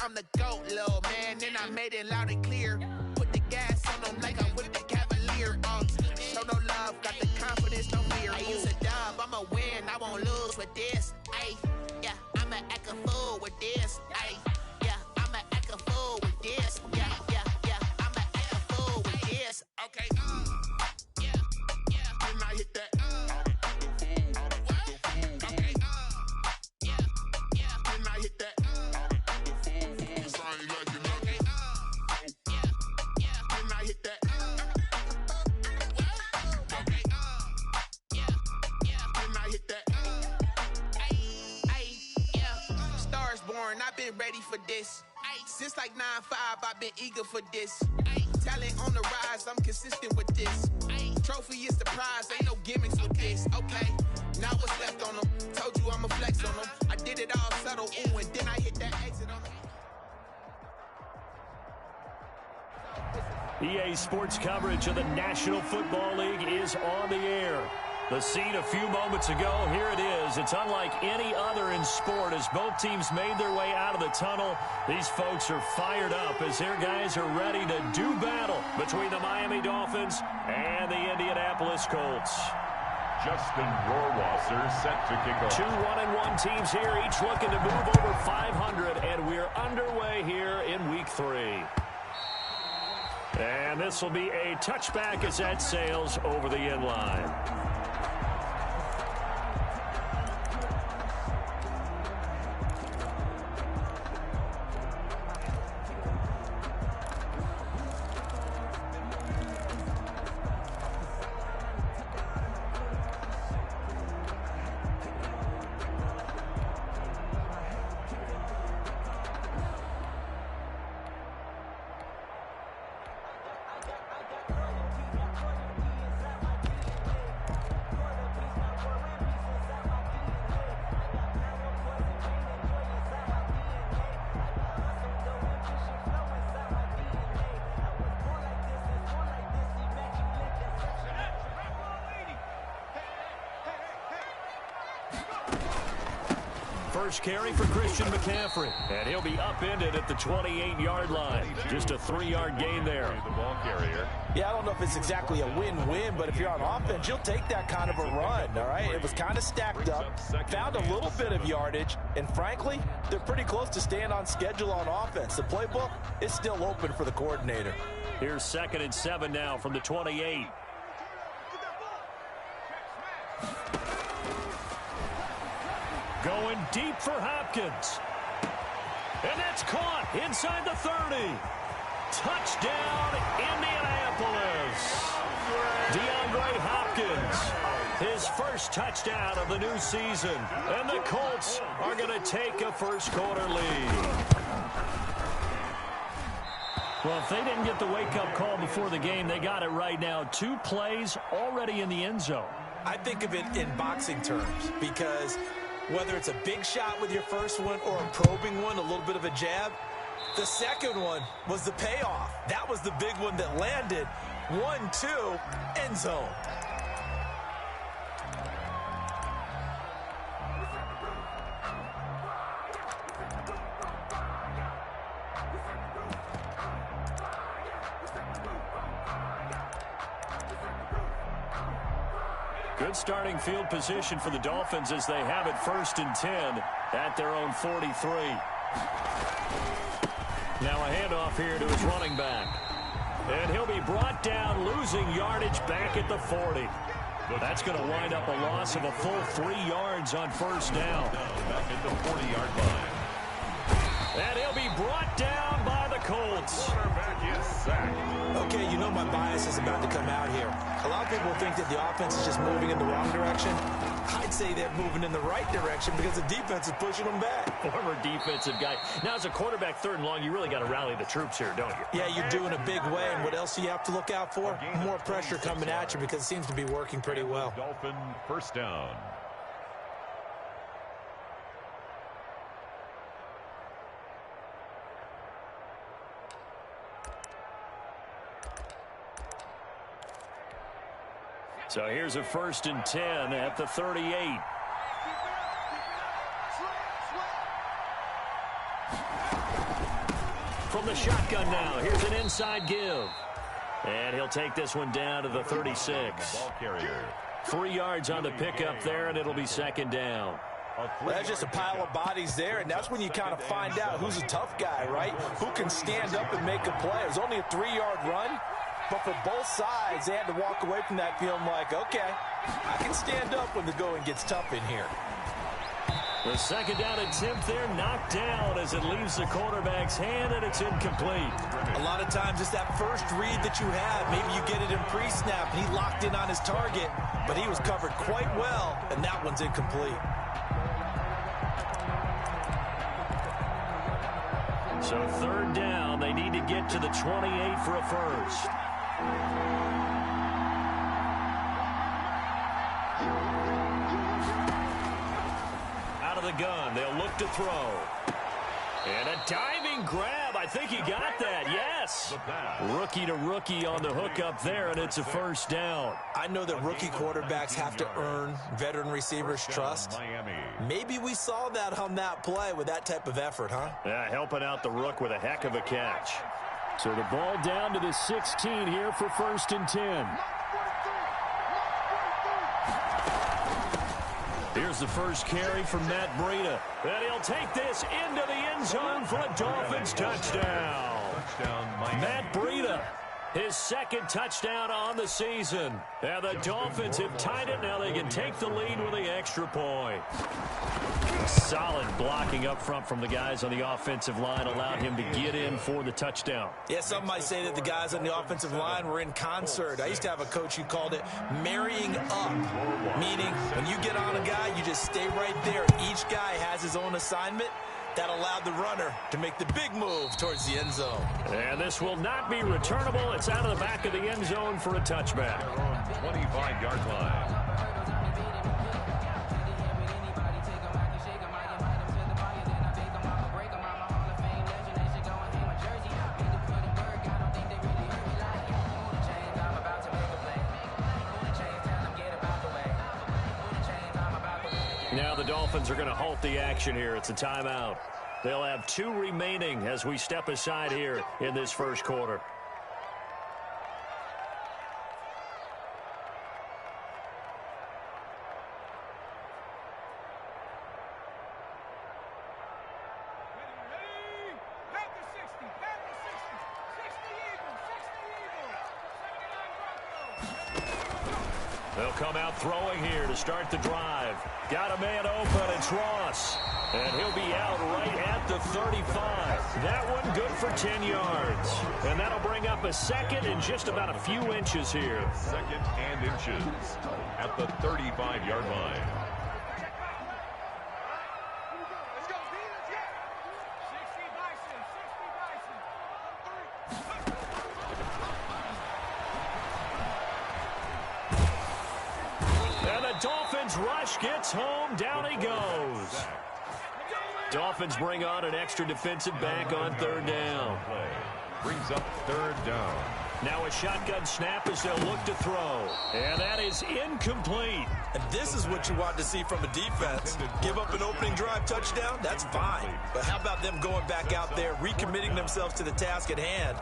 I'm the GOAT, little man, and I made it loud and clear. Put the gas on them like I whipped the Cavalier. Show no love, got the confidence, no fear. I use a dub, I'ma win, I won't lose with this. Ayy, yeah, I'ma act a fool with this. Ayy, yeah, I'ma act a fool with this. Yeah, I'ma act a fool with this. Okay, yeah, when I hit that, okay, yeah, when I hit that, it's I ain't like it, okay, yeah, when I hit that, okay, yeah, when I hit that, yeah, Stars born, I've been ready for this. Since like 9-5, I've been eager for this. Talent on the rise, I'm consistent with this. Trophy is the prize, ain't no gimmicks with this. Okay, now what's left on them? Told you I'ma flex on them. I did it all subtle, ooh, and then I hit that exit on them. EA Sports coverage of the National Football League is on the air. The scene a few moments ago, here it is. It's unlike any other in sport as both teams made their way out of the tunnel. These folks are fired up as their guys are ready to do battle between the Miami Dolphins and the Indianapolis Colts. Justin Rohrwasser set to kick off. 2 1-1 teams here, each looking to move over 500, and we're underway here in Week 3. And this will be a touchback as that sails over the end line. First carry for Christian McCaffrey, and he'll be upended at the 28-yard line. Just a 3-yard gain there. The ball carrier. Yeah, I don't know if it's exactly a win-win, but if you're on offense, you'll take that kind of a run, all right? It was kind of stacked up, found a little bit of yardage, and frankly, they're pretty close to staying on schedule on offense. The playbook is still open for the coordinator. Here's 2nd and 7 now from the 28. Going deep for Hopkins. And that's caught inside the 30. Touchdown, Indianapolis. DeAndre Hopkins, his first touchdown of the new season. And the Colts are going to take a first-quarter lead. Well, if they didn't get the wake-up call before the game, they got it right now. 2 plays already in the end zone. I think of it in boxing terms because whether it's a big shot with your first one or a probing one, a little bit of a jab, the second one was the payoff. That was the big one that landed. 1-2, end zone. Good starting field position for the Dolphins as they have it 1st and 10 at their own 43. Now a handoff here to his running back. And he'll be brought down, losing yardage back at the 40. That's going to wind up a loss of a full 3 yards on first down. Back at the 40-yard line. And he'll be brought down by the Colts. Quarterback is sacked. Okay, you know my bias is about to come out here. A lot of people think that the offense is just moving in the wrong direction. I'd say they're moving in the right direction because the defense is pushing them back. Former defensive guy. Now, as a quarterback 3rd and long, you really got to rally the troops here, don't you? Yeah, you're doing a big way, and what else do you have to look out for? More pressure coming at you because it seems to be working pretty well. Dolphin first down. So here's a 1st and 10 at the 38. from the shotgun now. Here's an inside give. And he'll take this one down to the 36. 3 yards on the pickup there, and it'll be second down. That's just a pile of bodies there, and that's when you kind of find out who's a tough guy, right? Who can stand up and make a play. It was only a 3-yard run, but for both sides, they had to walk away from that feeling like, okay, I can stand up when the going gets tough in here. The second down attempt there knocked down as it leaves the quarterback's hand, and it's incomplete. A lot of times it's that first read that you have. Maybe you get it in pre-snap, and he locked in on his target, but he was covered quite well, and that one's incomplete. So third down, they need to get to the 28 for a first. Out of the gun, they'll look to throw. And a diving grab. I think he got that. Yes. Rookie to rookie on the hook up there, and it's a first down. I know that rookie quarterbacks have to earn veteran receivers' trust. Maybe we saw that on that play with that type of effort, huh? Yeah, helping out the rook with a heck of a catch. So the ball down to the 16 here for first and 10. Here's the first carry from Matt Breida. And he'll take this into the end zone for a Dolphins touchdown. Matt Breida, his second touchdown on the season. And the Dolphins have tied it. Now they can take the lead with the extra point. Solid blocking up front from the guys on the offensive line allowed him to get in for the touchdown. Yeah, some might say that the guys on the offensive line were in concert. I used to have a coach who called it marrying up, meaning when you get on a guy, you just stay right there. Each guy has his own assignment. That allowed the runner to make the big move towards the end zone. And this will not be returnable. It's out of the back of the end zone for a touchback. 25-yard line. Now the Dolphins are going to halt the action here. It's a timeout. They'll have 2 remaining as we step aside here in this first quarter. They'll come out throwing here to start the drive. Got a man open. It's Ross. And he'll be out right at the 35. That one good for 10 yards. And that'll bring up a second and just about a few inches here. Second and inches at the 35-yard line. Dolphins rush, gets home, down he goes. Dolphins bring on an extra defensive back on third down. Brings up third down. Now a shotgun snap as they'll look to throw. And that is incomplete. And this is what you want to see from a defense. Give up an opening drive touchdown, that's fine. But how about them going back out there, recommitting themselves to the task at hand,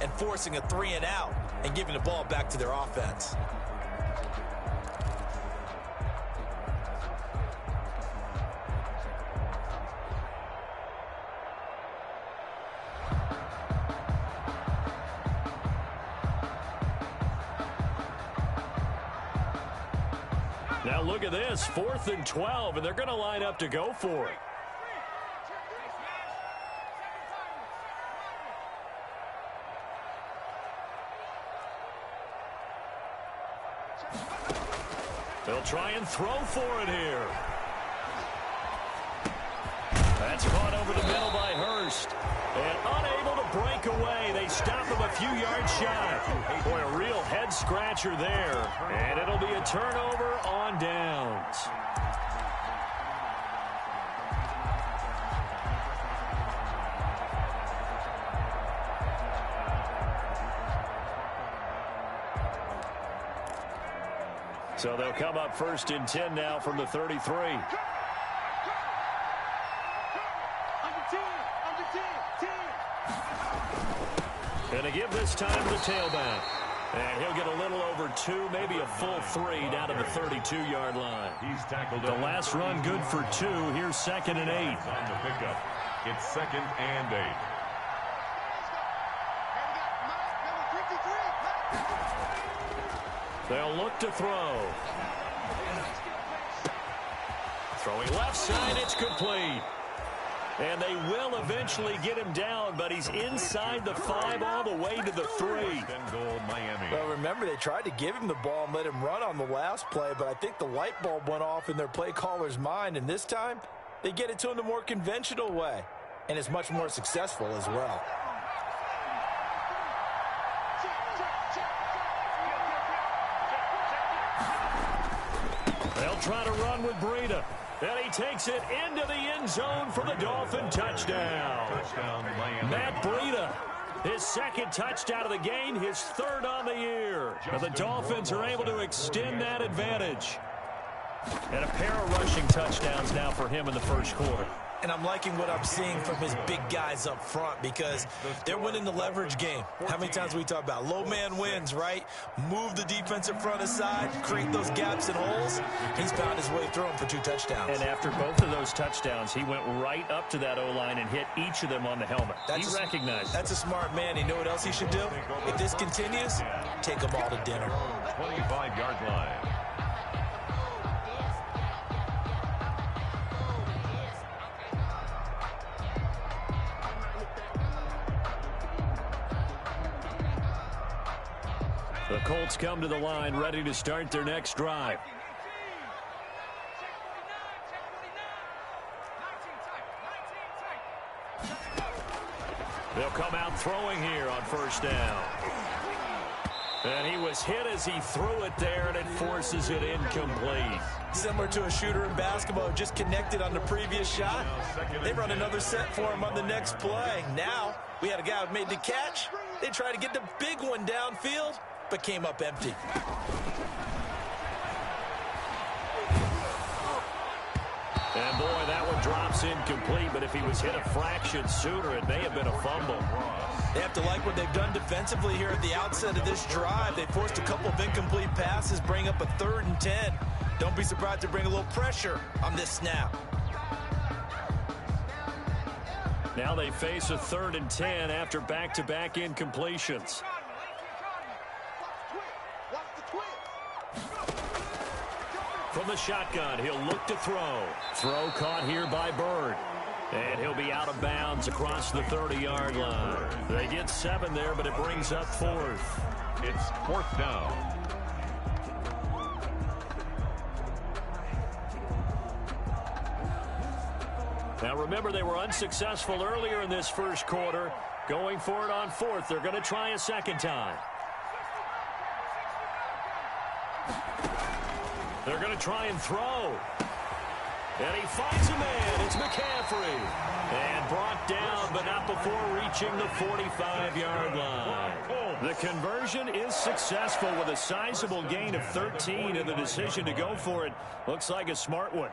and forcing a 3-and-out and giving the ball back to their offense? Now look at this, 4th and 12, and they're going to line up to go for it. They'll try and throw for it here. That's caught over the middle by Hurst. And unable to break away. They stop him a few yards shy. Boy, a real head-scratcher there. And it'll be a turnover on downs. So they'll come up 1st and 10 now from the 33. And to give this time to the tailback. And he'll get a little over 2, maybe a full 3 down to the 32-yard line. He's tackled the last run good for 2. Here's 2nd and 8. On the pickup. It's 2nd and 8. They'll look to throw. Throwing left side, it's complete. And they will eventually get him down, but he's inside the 5 all the way to the 3. Goal, Miami. Well, remember, they tried to give him the ball and let him run on the last play, but I think the light bulb went off in their play caller's mind, and this time they get it to him the more conventional way, and it's much more successful as well. They'll try to run with Breida. And he takes it into the end zone for the Dolphin touchdown. Touchdown, Miami. Matt Breida, his 2nd touchdown of the game, his 3rd on the year. And the Dolphins are able to extend that advantage. And a pair of rushing touchdowns now for him in the first quarter. And I'm liking what I'm seeing from his big guys up front because they're winning the leverage game. How many times we talk about low man wins, right? Move the defensive front aside, create those gaps and holes. He's found his way through them for 2 touchdowns. And after both of those touchdowns, he went right up to that O-line and hit each of them on the helmet. He recognized. That's a smart man. You know what else he should do? If this continues, take them all to dinner. 25-yard line. The Colts come to the line ready to start their next drive. They'll come out throwing here on 1st down. And he was hit as he threw it there, and it forces it incomplete. Similar to a shooter in basketball, just connected on the previous shot. They run another set for him on the next play. Now, we had a guy who made the catch. They tried to get the big one downfield, but came up empty. And boy, that one drops incomplete, but if he was hit a fraction sooner, it may have been a fumble. They have to like what they've done defensively here at the outset of this drive. They forced a couple of incomplete passes, bring up a 3rd and 10. Don't be surprised to bring a little pressure on this snap. Now they face a 3rd and 10 after back-to-back incompletions. From the shotgun, he'll look to throw. Throw caught here by Bird. And he'll be out of bounds across the 30-yard line. They get 7 there, but it brings up 4th. It's 4th down. Now remember, they were unsuccessful earlier in this first quarter. Going for it on 4th. They're going to try a 2nd time. They're going to try and throw. And he finds a man. It's McCaffrey. And brought down, but not before reaching the 45-yard line. The conversion is successful with a sizable gain of 13, and the decision to go for it looks like a smart one.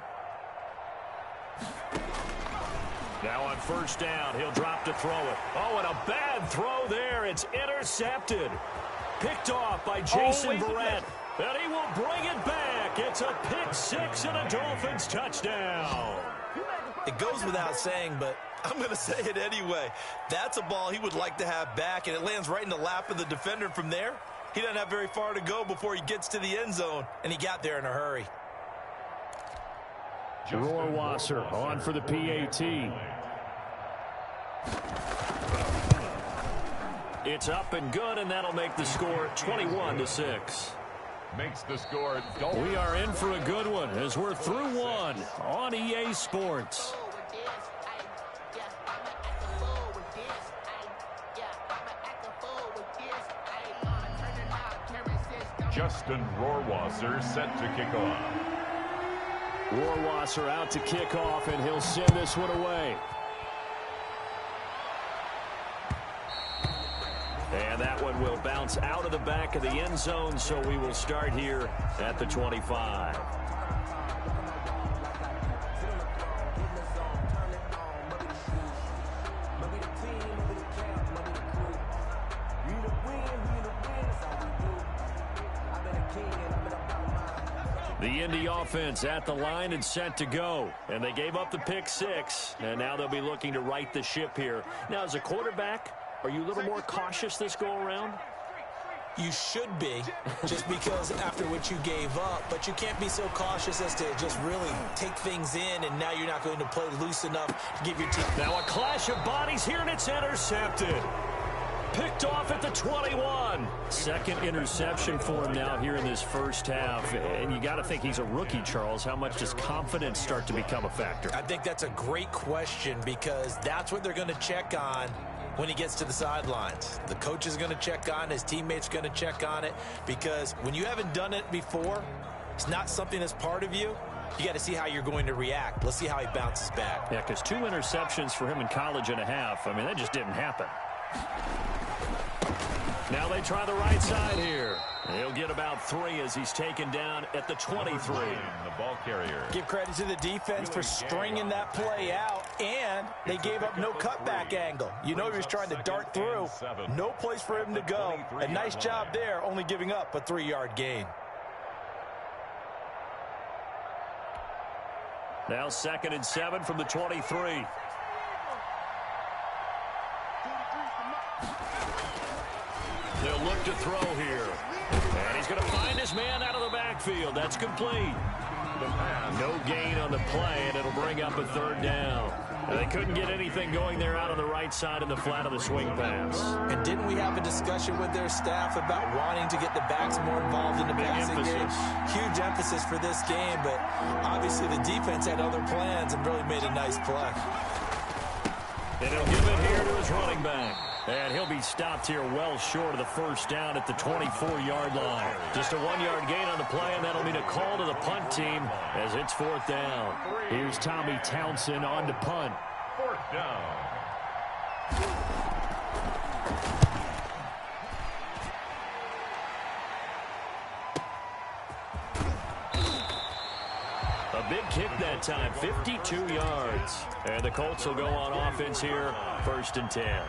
Now on 1st down, he'll drop to throw it. Oh, and a bad throw there. It's intercepted. Picked off by Jason Verrett. And he will bring it back. It's a pick 6 and a Dolphins touchdown. It goes without saying, but I'm going to say it anyway. That's a ball he would like to have back, and it lands right in the lap of the defender from there. He doesn't have very far to go before he gets to the end zone, and he got there in a hurry. Rohrwasser on for the PAT. It's up and good, and that'll make the score 21-6. Makes the score. We are in for a good one as we're through one on EA Sports. Justin Rohrwasser set to kick off. Rohrwasser out to kick off, and he'll send this one away. And that one will bounce out of the back of the end zone, so we will start here at the 25. The Indy offense at the line and set to go. And they gave up the pick 6, and now they'll be looking to right the ship here. Now, as a quarterback, are you a little more cautious this go-around? You should be, just because after what you gave up, but you can't be so cautious as to just really take things in, and now you're not going to play loose enough to give your team. Now a clash of bodies here, and it's intercepted. Picked off at the 21. Second interception for him now here in this first half. And you got to think he's a rookie, Charles. How much does confidence start to become a factor? I think that's a great question, because that's what they're going to check on when he gets to the sidelines. The coach is going to check on, his teammates are going to check on it, because when you haven't done it before, it's not something that's part of you. You got to see how you're going to react. Let's see how he bounces back. Yeah, because 2 interceptions for him in college and a half. I mean, that just didn't happen. Now they try the right side here. He'll get about 3 as he's taken down at the 23. The ball carrier. Give credit to the defense for stringing that play out, and they gave up no cutback angle. You know he was trying to dart through. No place for him to go. A nice job there, only giving up a 3-yard gain. Now 2nd and 7 from the 23. They'll look to throw here. And he's going to find his man out of the backfield. That's complete. No gain on the play, and it'll bring up a 3rd down. And they couldn't get anything going there out on the right side in the flat of the swing pass. And didn't we have a discussion with their staff about wanting to get the backs more involved in the passing game? Huge emphasis for this game, but obviously the defense had other plans and really made a nice play. And he'll give it here to his running back. And he'll be stopped here well short of the 1st down at the 24-yard line. Just a 1-yard gain on the play, and that'll mean a call to the punt team as it's 4th down. Here's Tommy Townsend on to punt. 4th down. A big kick that time, 52 yards. And the Colts will go on offense here, 1st and 10.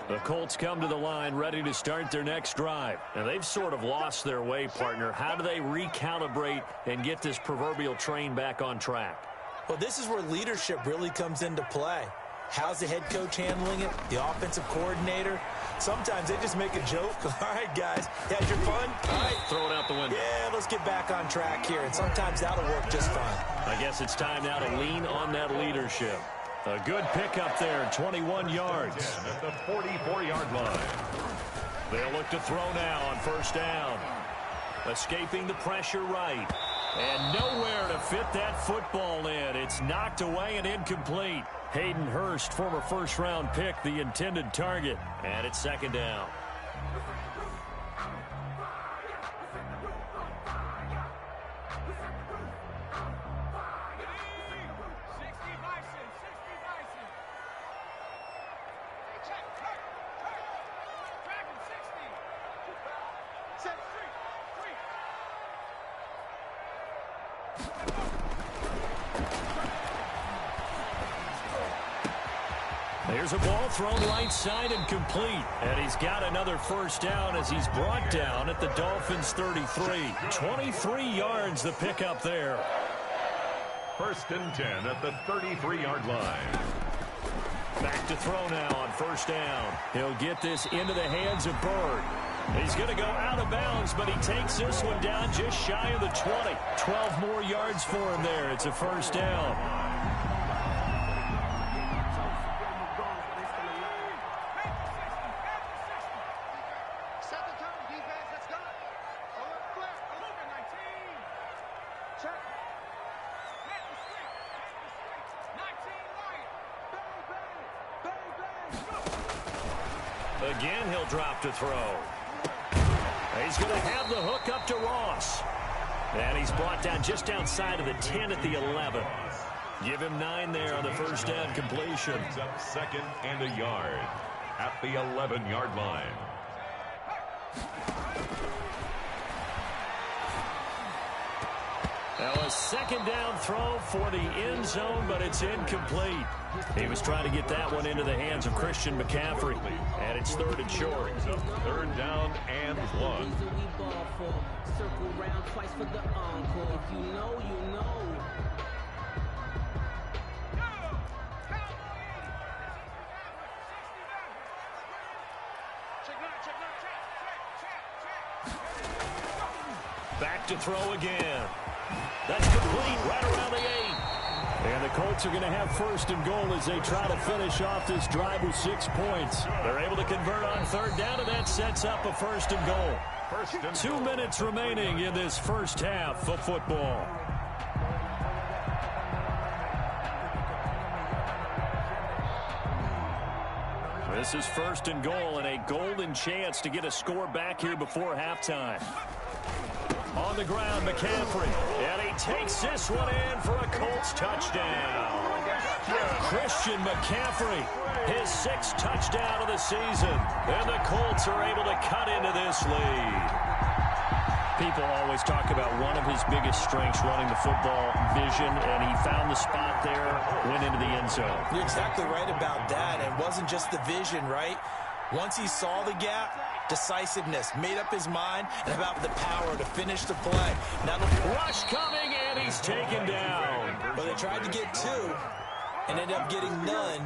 The Colts come to the line ready to start their next drive. And they've sort of lost their way, partner. How do they recalibrate and get this proverbial train back on track? Well, this is where leadership really comes into play. How's the head coach handling it? The offensive coordinator? Sometimes they just make a joke. All right, guys, you had your fun? All right. Throw it out the window. Yeah, let's get back on track here. And sometimes that'll work just fine. I guess it's time now to lean on that leadership. A good pickup there, 21 yards. At the 44-yard line. They'll look to throw now on 1st down. Escaping the pressure right. And nowhere to fit that football in. It's knocked away and incomplete. Hayden Hurst, former 1st-round pick, the intended target. And it's 2nd down. There's a ball thrown right side and complete. And he's got another 1st down as he's brought down at the Dolphins' 33. 23 yards the pickup there. 1st and 10 at the 33-yard line. Back to throw now on 1st down. He'll get this into the hands of Bird. He's going to go out of bounds, but he takes this one down just shy of the 20. 12 more yards for him there. It's a 1st down. Again, he'll drop to throw. He's going to have the hook up to Ross. And he's brought down just outside of the 10 at the 11. Give him 9 there on the 1st down completion. Up 2nd and a yard at the 11-yard line. Now a second down throw for the end zone, but it's incomplete. He was trying to get that one into the hands of Christian McCaffrey, and it's third and short. Third down and 1. Circle round twice for the encore. If you know, you know. Back to throw again. That's complete right around the 8. And the Colts are going to have first and goal as they try to finish off this drive with 6 points. They're able to convert on third down, and that sets up a first and goal. 2 minutes remaining in this first half of football. This is first and goal and a golden chance to get a score back here before halftime. On the ground, McCaffrey, and he takes this one in for a Colts touchdown. Christian McCaffrey, his 6th touchdown of the season, and the Colts are able to cut into this lead. People always talk about one of his biggest strengths running the football, vision, and he found the spot there, went into the end zone. You're exactly right about that. It wasn't just the vision, right? Once he saw the gap, decisiveness, made up his mind, and about the power to finish the play. Now the rush coming, and he's taken down. Well, they tried to get 2 and ended up getting none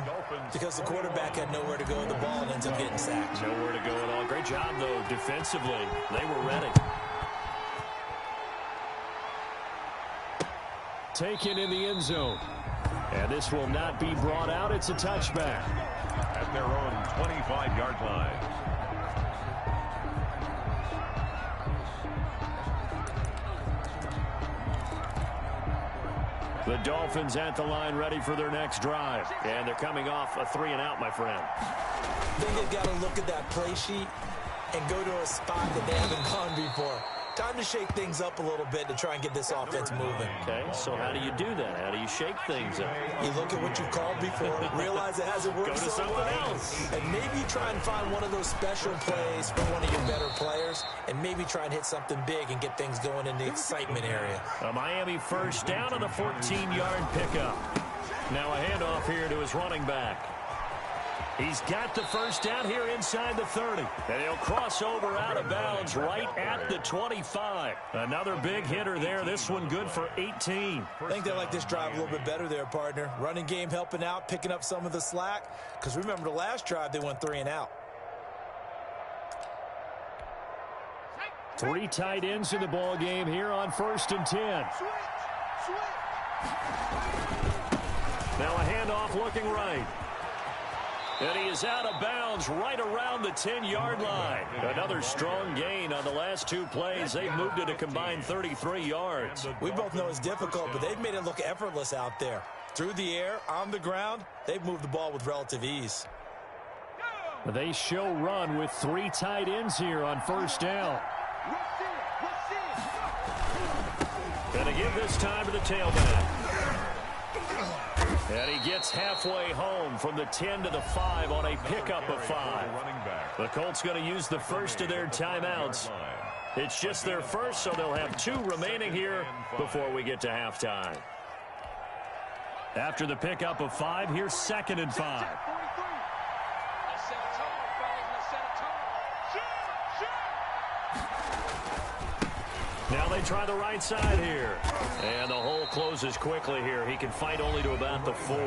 because the quarterback had nowhere to go with the ball and ends up getting sacked. Nowhere to go at all. Great job, though, defensively. They were ready. Taken in the end zone. And this will not be brought out. It's a touchback. At their own 25-yard line. The Dolphins at the line ready for their next drive. And they're coming off a 3-and-out, my friend. I think they've got to look at that play sheet and go to a spot that they haven't gone before. Time to shake things up a little bit to try and get this offense moving. Okay, so how do you do that? How do you shake things up? You look at what you've called before, realize it hasn't worked Go to so something well, else. and maybe try and find one of those special plays for one of your better players, and maybe try and hit something big and get things going in the excitement area. A Miami first down on the 14-yard pickup. Now a handoff here to his running back. He's got the first down here inside the 30. And he'll cross over out of bounds right at the 25. Another big hitter there. This one good for 18. I think they like this drive a little bit better there, partner. Running game helping out, picking up some of the slack. Because remember, the last drive, they went 3-and-out. 3 tight ends in the ball game here on 1st and 10. Now a handoff looking right. And he is out of bounds right around the 10-yard line. Another strong gain on the last 2 plays. They've moved it a combined 33 yards. We both know it's difficult, but they've made it look effortless out there. Through the air, on the ground, they've moved the ball with relative ease. They show run with 3 tight ends here on 1st down. Gonna give this time to the tailback. And he gets halfway home from the 10 to the 5 on a pickup of 5. The Colts going to use the first of their timeouts. It's just their first, so they'll have 2 remaining here before we get to halftime. After the pickup of 5, here's 2nd and 5. Now they try the right side here. And the hole closes quickly here. He can fight only to about the 4.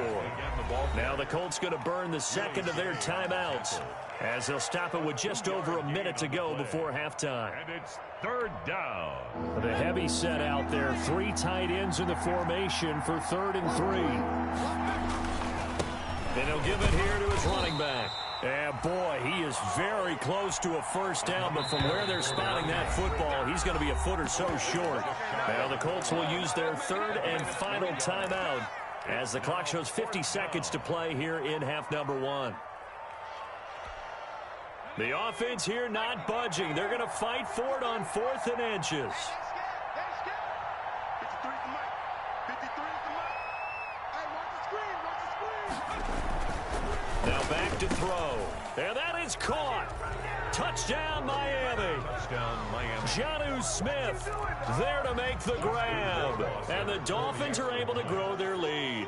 Now the Colts going to burn the second of their timeouts as they'll stop it with just over a minute to go before halftime. And it's 3rd down. The heavy set out there. 3 tight ends in the formation for 3rd and 3. And he'll give it here to his running back. And boy, he is very close to a first down, but from where they're spotting that football, he's going to be a foot or so short. Now the Colts will use their 3rd and final timeout as the clock shows 50 seconds to play here in half number 1. The offense here not budging. They're going to fight for it on 4th and inches. Now back to throw. And that is caught. Touchdown, Miami. Touchdown, Miami. Jonnu Smith there to make the grab. And the Dolphins are able to grow their lead.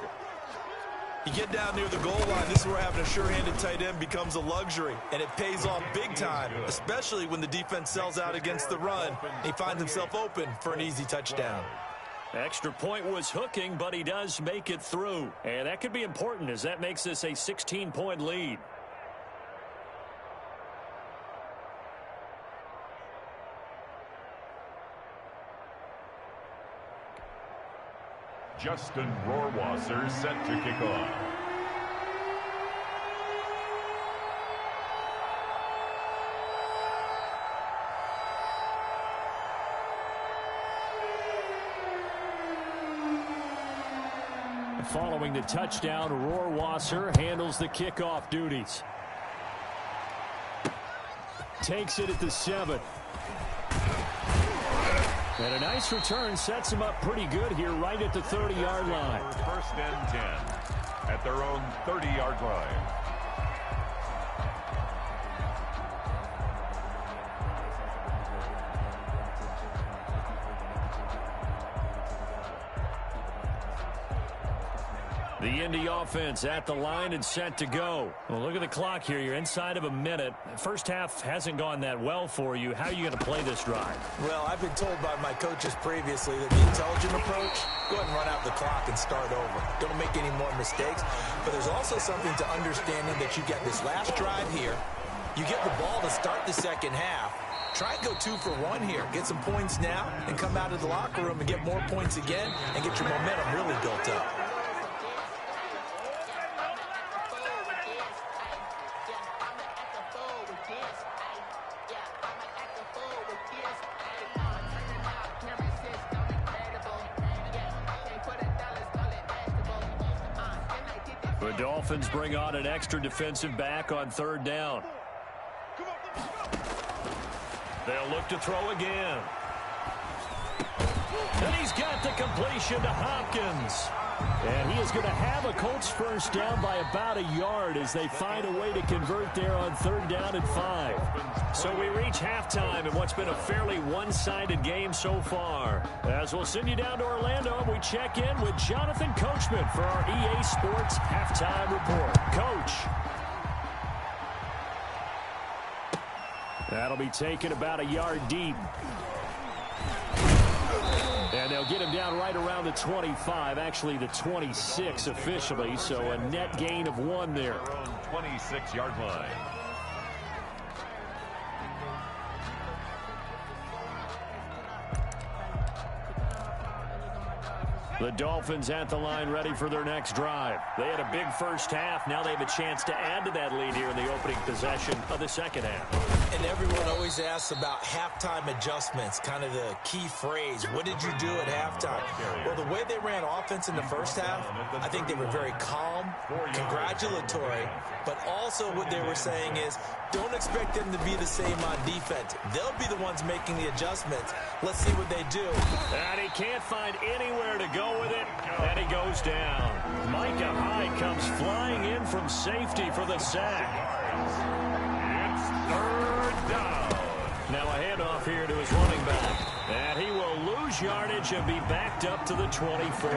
You get down near the goal line, this is where having a sure-handed tight end becomes a luxury, and it pays off big time, especially when the defense sells out against the run. He finds himself open for an easy touchdown. Extra point was hooking, but he does make it through. And that could be important as that makes this a 16-point lead. Justin Rohrwasser set to kick off. Following the touchdown, Rohrwasser handles the kickoff duties. Takes it at the 7. And a nice return sets him up pretty good here right at the 30-yard line. First and 10 at their own 30-yard line. The Indy offense at the line and set to go. Well, look at the clock here. You're inside of a minute. First half hasn't gone that well for you. How are you going to play this drive? Well, I've been told by my coaches previously that the intelligent approach, go ahead and run out the clock and start over. Don't make any more mistakes. But there's also something to understanding that you get this last drive here. You get the ball to start the second half. Try and go 2 for 1 here. Get some points now and come out of the locker room and get more points again and get your momentum really built up. The Dolphins bring on an extra defensive back on 3rd down. They'll look to throw again. And he's got the completion to Hopkins. And he is going to have a Colts first down by about a yard as they find a way to convert there on 3rd down and 5. So we reach halftime in what's been a fairly one-sided game so far. As we'll send you down to Orlando, we check in with Jonathan Coachman for our EA Sports Halftime Report. Coach. That'll be taken about a yard deep. And they'll get him down right around the 25, actually the 26 officially, so a net gain of 1 there. 26-yard line. The Dolphins at the line ready for their next drive. They had a big first half. Now they have a chance to add to that lead here in the opening possession of the second half. And everyone always asks about halftime adjustments, kind of the key phrase. What did you do at halftime? Well, the way they ran offense in the first half, I think they were very calm, congratulatory, but also what they were saying is don't expect them to be the same on defense. They'll be the ones making the adjustments. Let's see what they do. And he can't find anywhere to go with it, and he goes down. Micah Hyde comes flying in from safety for the sack. It's 3rd down. Now a handoff here to his running back. And he will lose yardage and be backed up to the 24.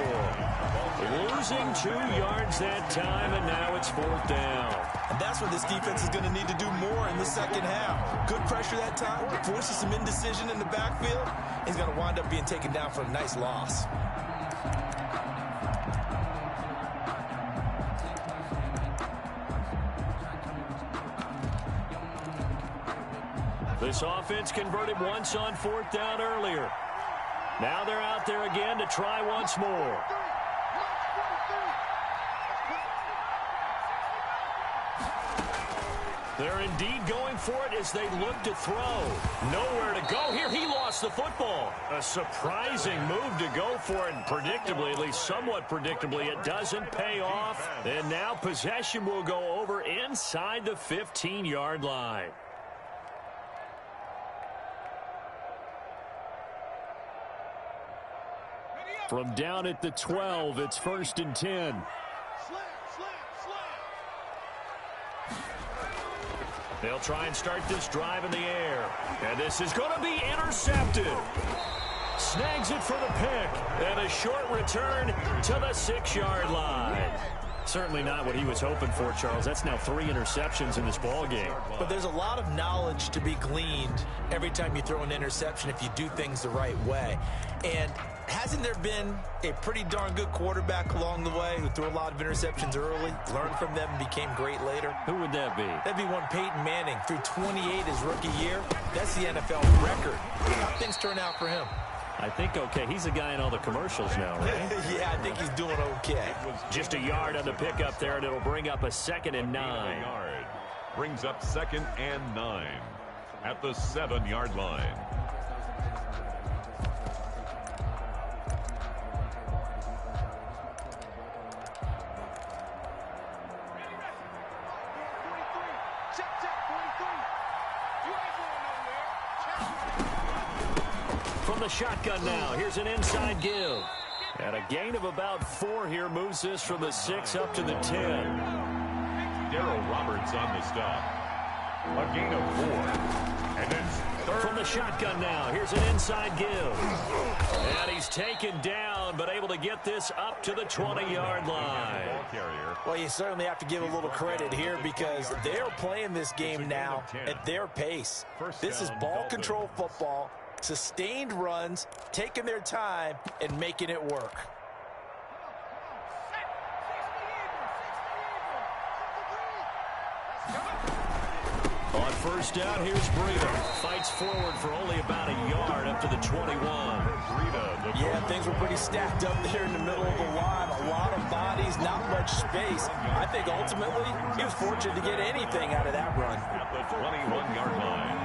Losing 2 yards that time, and now it's 4th down. And that's what this defense is going to need to do more in the second half. Good pressure that time, forces some indecision in the backfield. He's going to wind up being taken down for a nice loss. This offense converted once on 4th down earlier. Now they're out there again to try once more. They're indeed going for it as they look to throw. Nowhere to go here. He lost the football. A surprising move to go for it. And predictably, at least somewhat predictably, it doesn't pay off. And now possession will go over inside the 15-yard line. From down at the 12, it's 1st and 10. They'll try and start this drive in the air. And this is going to be intercepted. Snags it for the pick. And a short return to the 6-yard line. Certainly not what he was hoping for, Charles. That's now 3 interceptions in this ball game. But there's a lot of knowledge to be gleaned every time you throw an interception if you do things the right way. And hasn't there been a pretty darn good quarterback along the way who threw a lot of interceptions early, learned from them, and became great later? Who would that be? That'd be one Peyton Manning. Threw 28 his rookie year. That's the NFL record. How things turn out for him? I think okay. He's the guy in all the commercials now, right? Yeah, I think he's doing okay. Just a yard on the pickup there, and it'll bring up a 2nd and 9. Brings up 2nd and 9 at the 7-yard line. From the shotgun now, here's an inside give. And a gain of about 4 here moves this from the 6 up to the 10. Darrell Roberts on the stop. A gain of 4. And it's third. From the shotgun now, here's an inside give. And he's taken down, but able to get this up to the 20-yard line. Well, you certainly have to give a little credit here because they're playing this game now at their pace. This is ball control football. Sustained runs, taking their time, and making it work. On first down, here's Breida. Fights forward for only about a yard up to the 21. Yeah, things were pretty stacked up there in the middle of the line. A lot of bodies, not much space. I think ultimately he was fortunate to get anything out of that run. At the 21-yard line.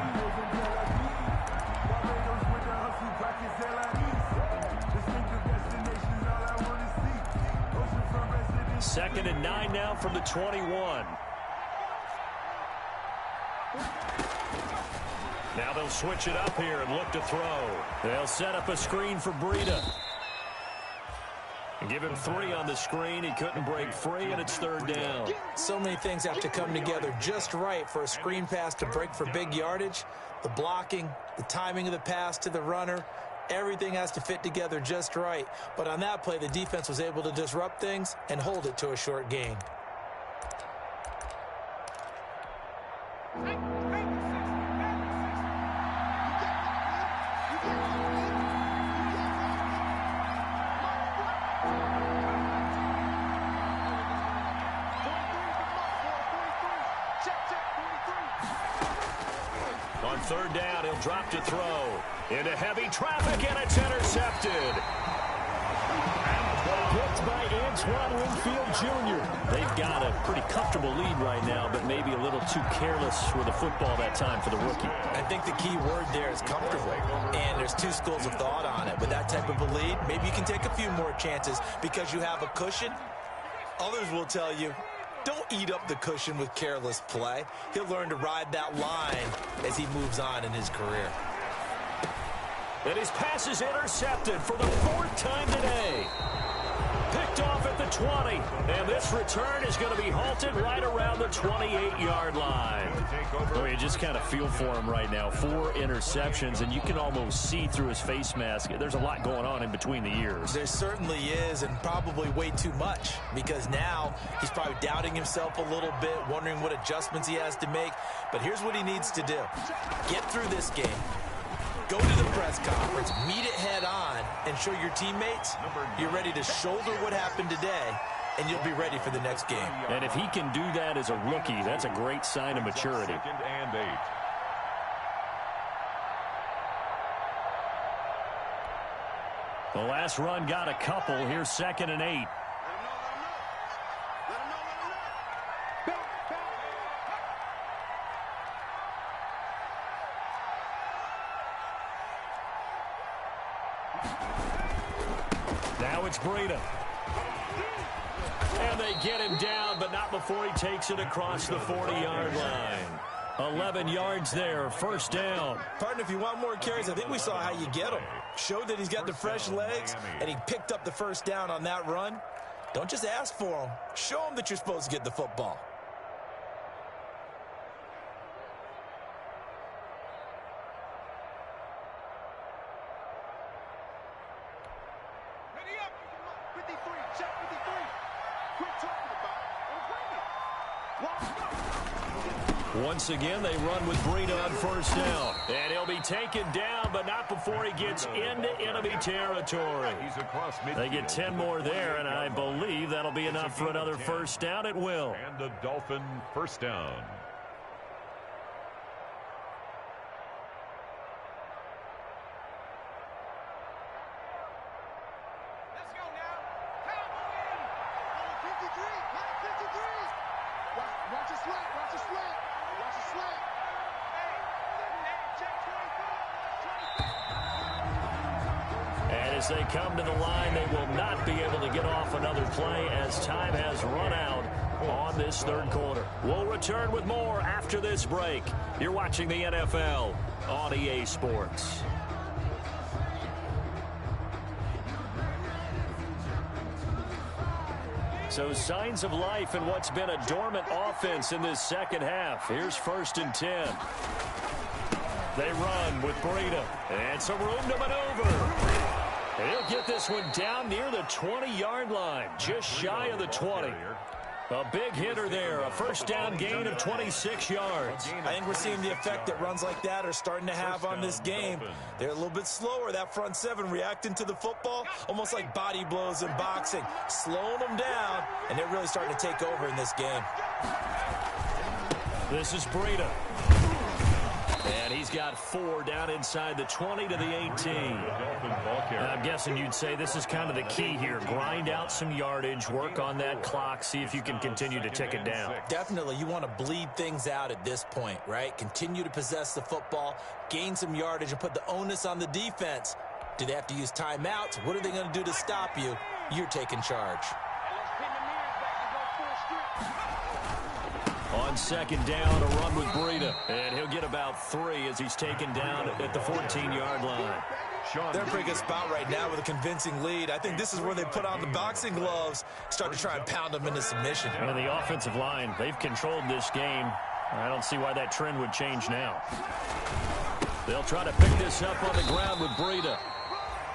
Second and 9 now from the 21. Now they'll switch it up here and look to throw. They'll set up a screen for Breida. And give him 3 on the screen. He couldn't break free, and it's 3rd down. So many things have to come together just right for a screen pass to break for big yardage. The blocking, the timing of the pass to the runner, everything has to fit together just right. But on that play, the defense was able to disrupt things and hold it to a short gain. On 3rd down, he'll drop to throw. Into heavy traffic, and it's intercepted. Picked by Antoine Winfield Jr. They've got a pretty comfortable lead right now, but maybe a little too careless with the football that time for the rookie. I think the key word there is comfortable, and there's 2 schools of thought on it. With that type of a lead, maybe you can take a few more chances because you have a cushion. Others will tell you, don't eat up the cushion with careless play. He'll learn to ride that line as he moves on in his career. And his pass is intercepted for the 4th time today. Picked off at the 20. And this return is going to be halted right around the 28-yard line. Oh, you just kind of feel for him right now. 4 interceptions, and you can almost see through his face mask. There's a lot going on in between the ears. There certainly is, and probably way too much, because now he's probably doubting himself a little bit, wondering what adjustments he has to make. But here's what he needs to do. Get through this game. Go to the press conference, meet it head on, and show your teammates you're ready to shoulder what happened today, and you'll be ready for the next game. And if he can do that as a rookie, that's a great sign of maturity. 2nd and 8. The last run got a couple. Here's 2nd and 8. Now it's Breida. And they get him down, but not before he takes it across the 40-yard line. 11 yards there, 1st down. Partner, if you want more carries, I think we saw how you get him. Showed that he's got the fresh legs, and he picked up the 1st down on that run. Don't just ask for him. Show him that you're supposed to get the football. Once again, they run with Breida on first down. And he'll be taken down, but not before he gets into enemy territory. They get 10 more there, and I believe that'll be enough for another first down. It will. And a Dolphin first down. As they come to the line, they will not be able to get off another play as time has run out on this third quarter. We'll return with more after this break. You're watching the NFL on EA Sports. So signs of life in what's been a dormant offense in this second half. Here's 1st and 10. They run with Breida. And some room to maneuver. And he'll get this one down near the 20-yard line, just shy of the 20. A big hitter there, a first down gain of 26 yards. I think we're seeing the effect that runs like that are starting to have on this game. They're a little bit slower, that front seven, reacting to the football, almost like body blows in boxing, slowing them down, and they're really starting to take over in this game. This is Breida. And he's got 4 down inside the 20 to the 18. And I'm guessing you'd say this is kind of the key here. Grind out some yardage, work on that clock, see if you can continue to tick it down. Definitely. You want to bleed things out at this point, right? Continue to possess the football, gain some yardage, and put the onus on the defense. Do they have to use timeouts? What are they going to do to stop you? You're taking charge. On second down, a run with Breida. And he'll get about 3 as he's taken down at the 14-yard line. They're in a pretty good spot right now with a convincing lead. I think this is where they put on the boxing gloves, start to try and pound them into submission. And the offensive line, they've controlled this game. I don't see why that trend would change now. They'll try to pick this up on the ground with Breida.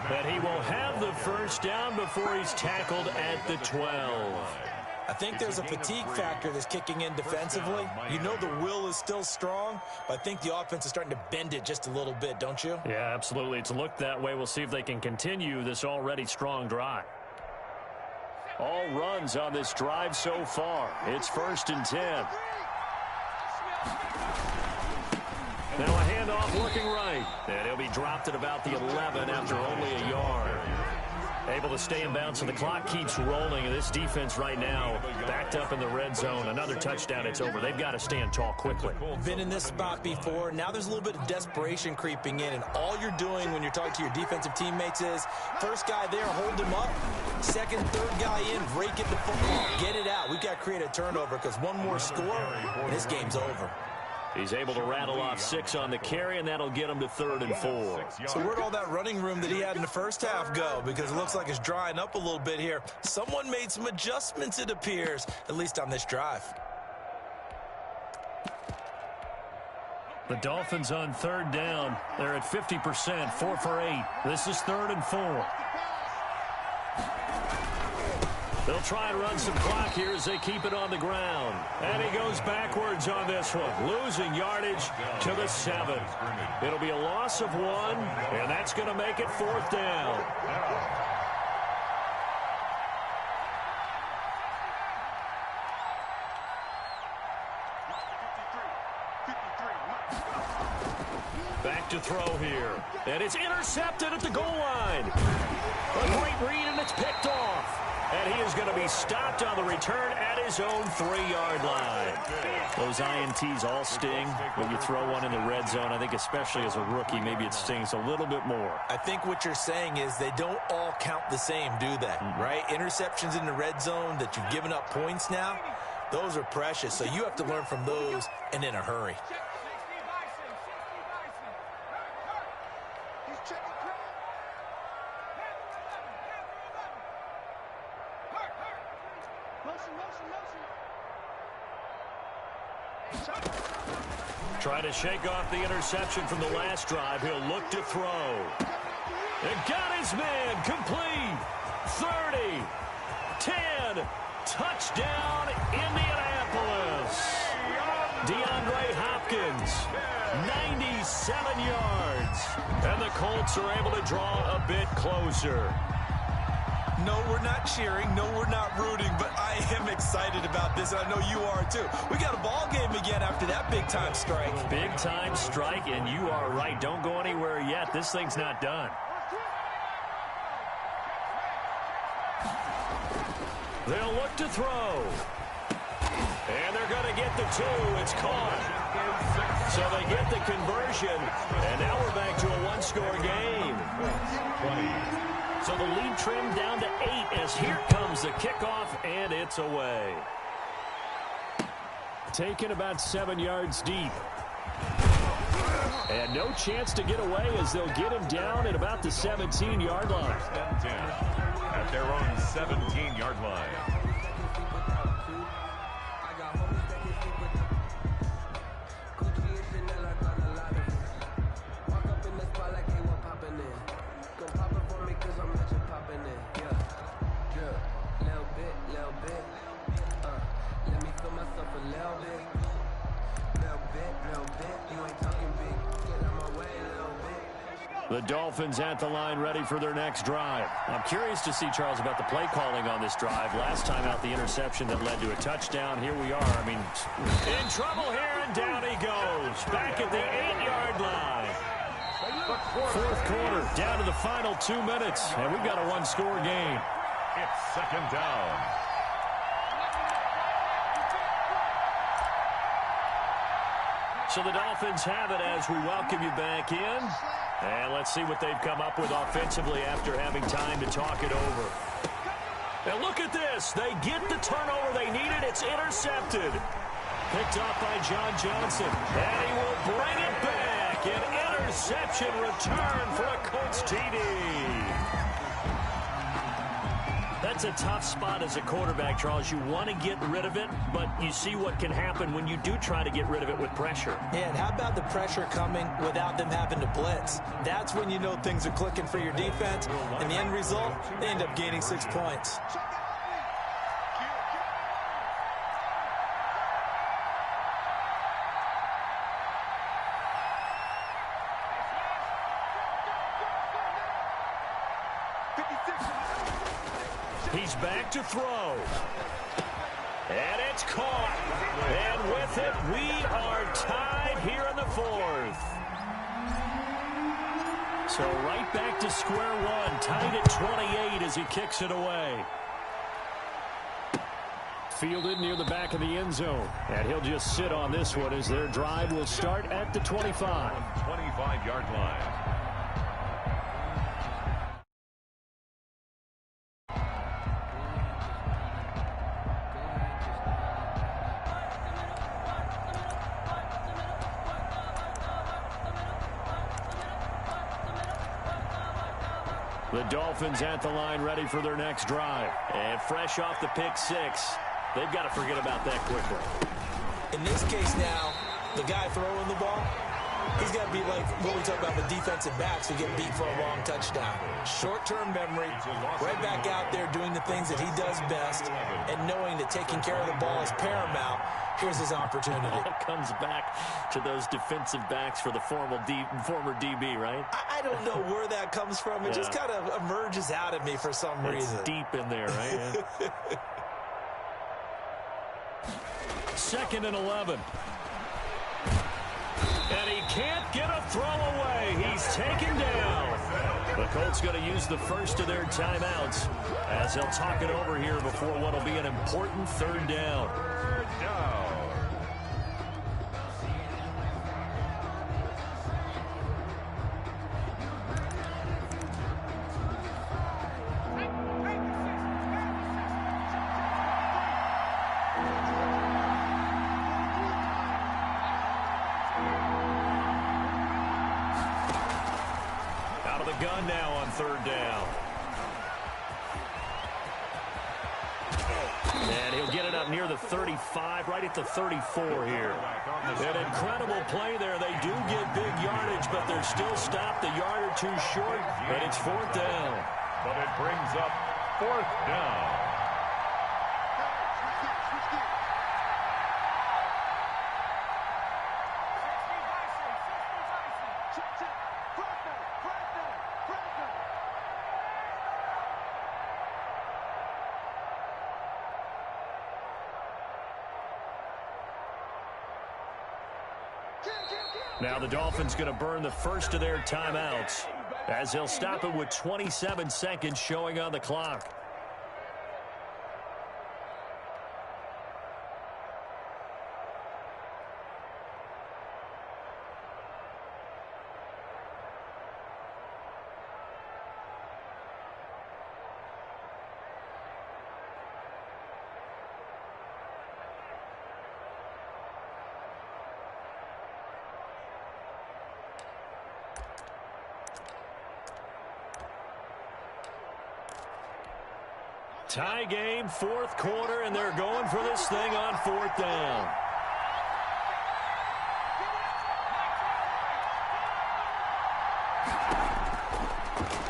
But he will have the first down before he's tackled at the 12. I think there's a fatigue factor that's kicking in defensively. You know the will is still strong, but I think the offense is starting to bend it just a little bit, don't you? Yeah, absolutely. It's looked that way. We'll see if they can continue this already strong drive. All runs on this drive so far. It's 1st and 10. Now a handoff working right. And he'll be dropped at about the 11 after only a yard. Able to stay in bounds, and the clock keeps rolling. And this defense right now backed up in the red zone. Another touchdown, it's over. They've got to stand tall quickly. Been in this spot before. Now there's a little bit of desperation creeping in, and all you're doing when you're talking to your defensive teammates is first guy there, hold him up. Second, third guy in, rake it the football. Get it out. We've got to create a turnover because one more score, and this game's over. He's able to rattle off 6 on the carry, and that'll get him to 3rd and 4. So where'd all that running room that he had in the first half go? Because it looks like it's drying up a little bit here. Someone made some adjustments, it appears, at least on this drive. The Dolphins on 3rd down. They're at 50%, 4 for 8. This is 3rd and 4. They'll try and run some clock here as they keep it on the ground. And he goes backwards on this one, losing yardage to the 7. It'll be a loss of 1, and that's going to make it 4th down. Back to throw here. And it's intercepted at the goal line. A great read, and it's picked off. And he is going to be stopped on the return at his own 3-yard line. Those INTs all sting when you throw one in the red zone. I think especially as a rookie, maybe it stings a little bit more. I think what you're saying is they don't all count the same, do they? Right? Interceptions in the red zone that you've given up points now, those are precious. So you have to learn from those and in a hurry. Try to shake off the interception from the last drive. He'll look to throw. And got his man complete. 30. in. Touchdown, Indianapolis. DeAndre Hopkins, 97 yards. And the Colts are able to draw a bit closer. No, we're not cheering. No, we're not rooting. But I am excited about this, and I know you are too. We got a ball game again after that big-time strike. Big-time strike, and you are right. Don't go anywhere yet. This thing's not done. They'll look to throw. And they're going to get the 2. It's caught. So they get the conversion. And now we're back to a one-score game. So the lead trimmed down to 8 as here comes the kickoff, and it's away. Taken about 7 yards deep. And no chance to get away as they'll get him down at about the 17-yard line. At their own 17-yard line. The Dolphins at the line ready for their next drive. I'm curious to see, Charles, about the play calling on this drive. Last time out, the interception that led to a touchdown. Here we are. I mean, in trouble here, and down he goes. Back at the 8-yard line. Fourth quarter, down to the final 2 minutes, and we've got a one-score game. It's second down. So the Dolphins have it as we welcome you back in. And let's see what they've come up with offensively after having time to talk it over. And look at this. They get the turnover they needed. It's intercepted. Picked up by John Johnson. And he will bring it back. An interception return for a Colts TD. That's a tough spot as a quarterback, Charles. You want to get rid of it, but you see what can happen when you do try to get rid of it with pressure. Yeah, and how about the pressure coming without them having to blitz? That's when you know things are clicking for your defense, and the end result, they end up gaining 6 points. He's back to throw. And it's caught. And with it, we are tied here in the fourth. So right back to square one. Tied at 28 as he kicks it away. Fielded near the back of the end zone. And he'll just sit on this one as their drive will start at the 25. 25-yard line. The Dolphins at the line ready for their next drive. And fresh off the pick six, they've got to forget about that quickly. In this case now, the guy throwing the ball, he's got to be like what we talk about with defensive backs who get beat for a long touchdown. Short-term memory, right back out there doing the things that he does best, and knowing that taking care of the ball is paramount. Here's his opportunity. It comes back to those defensive backs for the former DB, right? I don't know where that comes from. It just kind of emerges out of me for some reason. It's deep in there, right? Yeah. 2nd and 11. And he can't get a throw away. He's taken down. The Colts going to use the first of their timeouts as they'll talk it over here before what will be an important third down. Third down. Gun now on third down. And he'll get it up near the 35, right at the 34 here. An incredible play there. They do get big yardage, but they're still stopped a yard or two short, and it's fourth down. But it brings up fourth down. Now the Dolphins going to burn the first of their timeouts as they'll stop it with 27 seconds showing on the clock. Tie game, fourth quarter, and they're going for this thing on fourth down.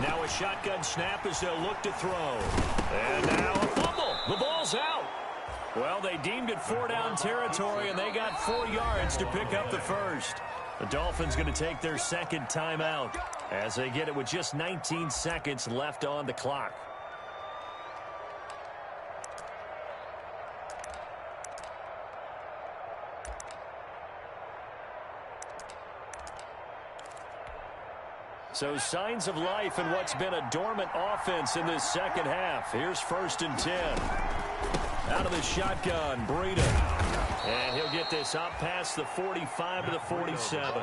Now a shotgun snap as they'll look to throw. And now a fumble. The ball's out. Well, they deemed it four-down territory, and they got 4 yards to pick up the first. The Dolphins going to take their second timeout as they get it with just 19 seconds left on the clock. So signs of life in what's been a dormant offense in this second half. Here's 1st and 10. Out of the shotgun, Breida. And he'll get this up past the 45 to the 47.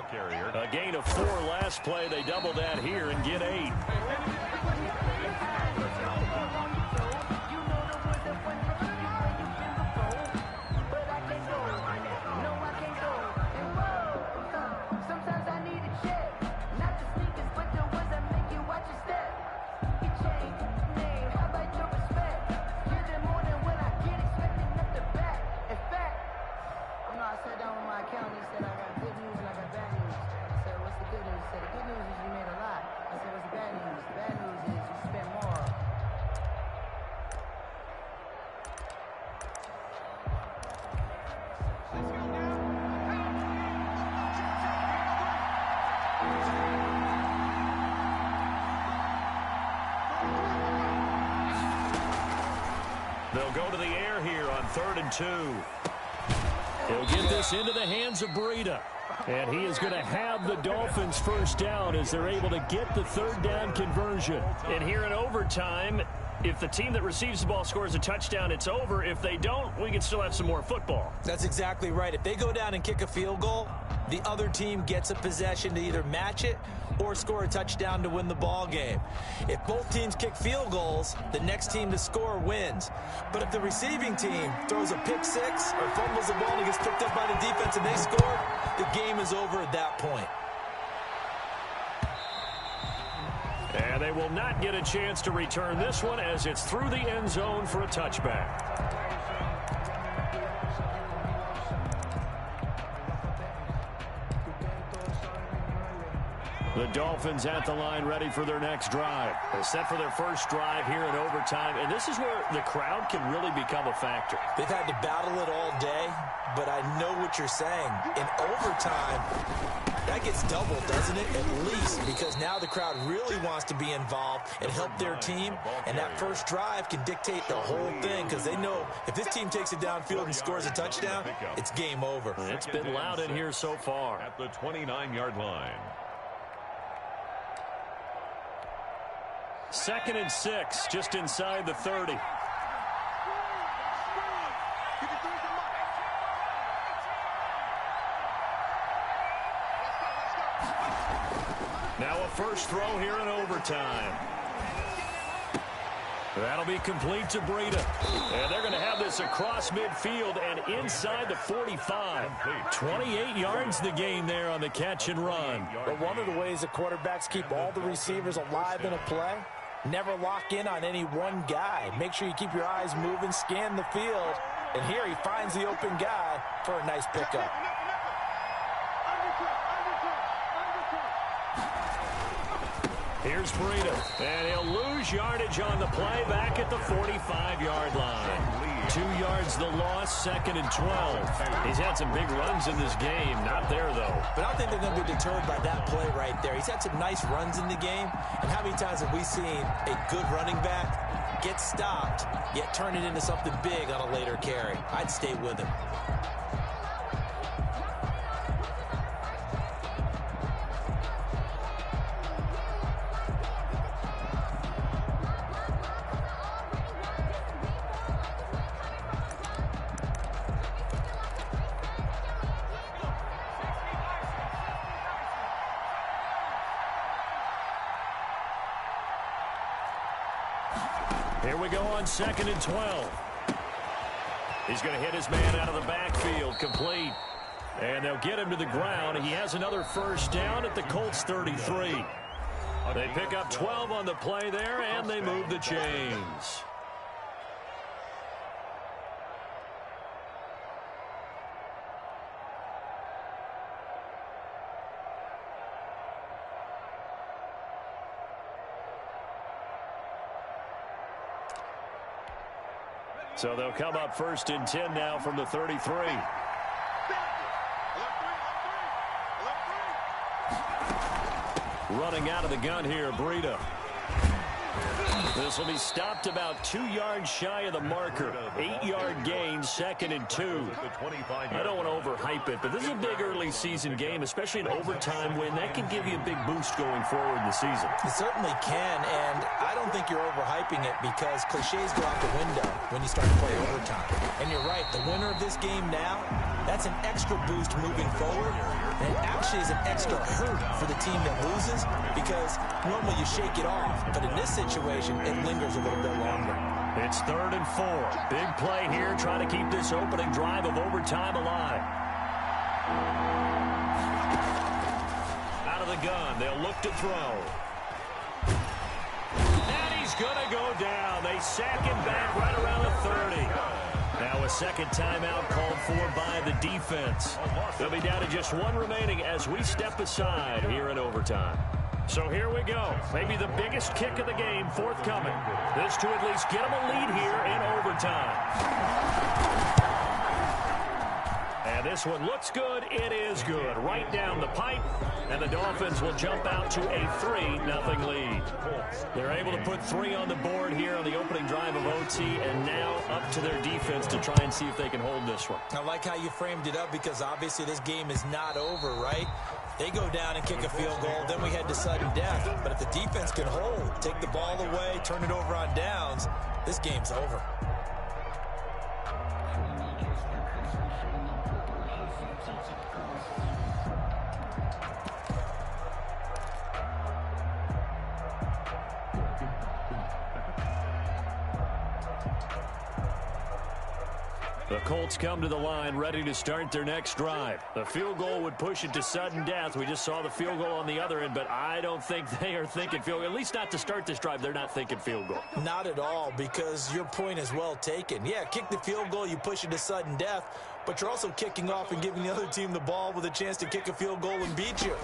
A gain of 4 last play. They double that here and get 8. They'll go to the air here on 3rd and 2. He'll get this into the hands of Breida. And he is going to have the Dolphins first down as they're able to get the 3rd down conversion. And here in overtime, if the team that receives the ball scores a touchdown, it's over. If they don't, we can still have some more football. That's exactly right. If they go down and kick a field goal, the other team gets a possession to either match it or score a touchdown to win the ball game. If both teams kick field goals, the next team to score wins. But if the receiving team throws a pick six or fumbles the ball and gets picked up by the defense and they score, the game is over at that point. And they will not get a chance to return this one as it's through the end zone for a touchback. The Dolphins at the line ready for their next drive. They're set for their first drive here in overtime, and this is where the crowd can really become a factor. They've had to battle it all day, but I know what you're saying. In overtime, that gets doubled, doesn't it? At least, because now the crowd really wants to be involved and help their team, and that first drive can dictate the whole thing because they know if this team takes it downfield and scores a touchdown, it's game over. It's been loud in here so far. At the 29-yard line. 2nd and 6, just inside the 30. Now a first throw here in overtime. That'll be complete to Breida. And they're going to have this across midfield and inside the 45. 28 yards the gain there on the catch and run. But one of the ways the quarterbacks keep all the receivers alive in a play, never lock in on any one guy. Make sure you keep your eyes moving, scan the field. And here he finds the open guy for a nice pickup. Here's Breida, and he'll lose yardage on the play back at the 45-yard line. 2 yards the loss, 2nd and 12. He's had some big runs in this game. Not there, though. But I don't think they're going to be deterred by that play right there. He's had some nice runs in the game. And how many times have we seen a good running back get stopped, yet turn it into something big on a later carry? I'd stay with him. Here we go on 2nd and 12. He's going to hit his man out of the backfield, complete. And they'll get him to the ground. He has another first down at the Colts 33. They pick up 12 on the play there, and they move the chains. So they'll come up 1st and 10 now from the 33. Running out of the gun here, Breida. This will be stopped about 2 yards shy of the marker. 8-yard gain, 2nd and 2. I don't want to overhype it, but this is a big early season game, especially an overtime win. That can give you a big boost going forward in the season. It certainly can, and I don't think you're overhyping it because cliches go out the window when you start to play overtime. And you're right, the winner of this game now, that's an extra boost moving forward. And it actually is an extra hurt for the team that loses because normally you shake it off. But in this situation, it lingers a little bit longer. It's 3rd and 4. Big play here, trying to keep this opening drive of overtime alive. Out of the gun, they'll look to throw. And he's going to go down. They sack him back right around the 30. Now a second timeout called for by the defense. They'll be down to just 1 remaining as we step aside here in overtime. So here we go. Maybe the biggest kick of the game forthcoming. This to at least get them a lead here in overtime. And this one looks good. It is good. Right down the pipe. And the Dolphins will jump out to a 3-0 lead. They're able to put 3 on the board here on the opening drive of OT. And now up to their defense to try and see if they can hold this one. I like how you framed it up because obviously this game is not over, right? They go down and kick a field goal, then we head to sudden death. But if the defense can hold, take the ball away, turn it over on downs, this game's over. The Colts come to the line ready to start their next drive. The field goal would push it to sudden death. We just saw the field goal on the other end, but I don't think they are thinking field goal. At least not to start this drive. They're not thinking field goal. Not at all, because your point is well taken. Yeah, kick the field goal, you push it to sudden death, but you're also kicking off and giving the other team the ball with a chance to kick a field goal and beat you.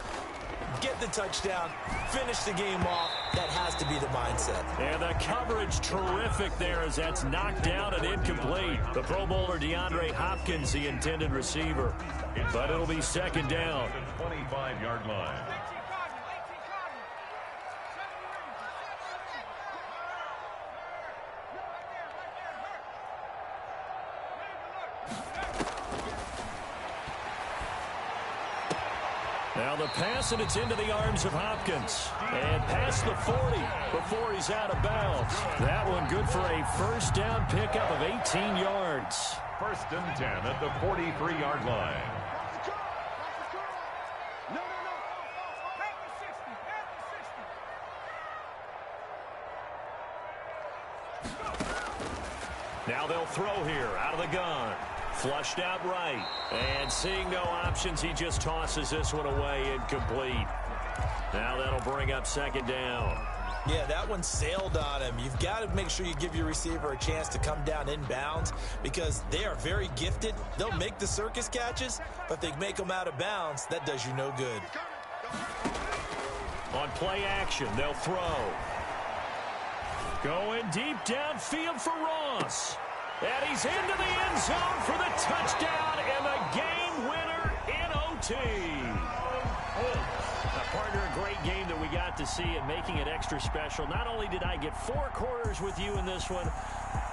Get the touchdown, finish the game off. That has to be the mindset. And the coverage terrific there as that's knocked down and incomplete. The Pro Bowler DeAndre Hopkins, the intended receiver. But it'll be 2nd down. 25-yard line. Now the pass, and it's into the arms of Hopkins. And past the 40 before he's out of bounds. That one good for a first down pickup of 18 yards. 1st and 10 at the 43-yard line. Now they'll throw here out of the gun. Flushed out right. And seeing no options, he just tosses this one away incomplete. Now that'll bring up 2nd down. Yeah, that one sailed on him. You've got to make sure you give your receiver a chance to come down inbounds because they are very gifted. They'll make the circus catches, but they make them out of bounds. That does you no good. On play action, they'll throw. Going deep downfield for Ross. And he's into the end zone for the touchdown and the game winner in OT. Partner, a great game that we got to see and making it extra special. Not only did I get 4 quarters with you in this one,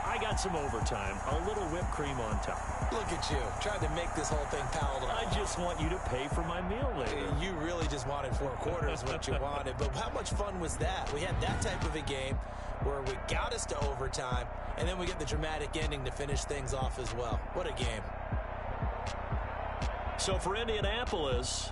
I got some overtime, a little whipped cream on top. Look at you, trying to make this whole thing palatable. I just want you to pay for my meal later. You really just wanted 4 quarters, what you wanted. But how much fun was that? We had that type of a game where we got us to overtime, and then we get the dramatic ending to finish things off as well. What a game. So for Indianapolis,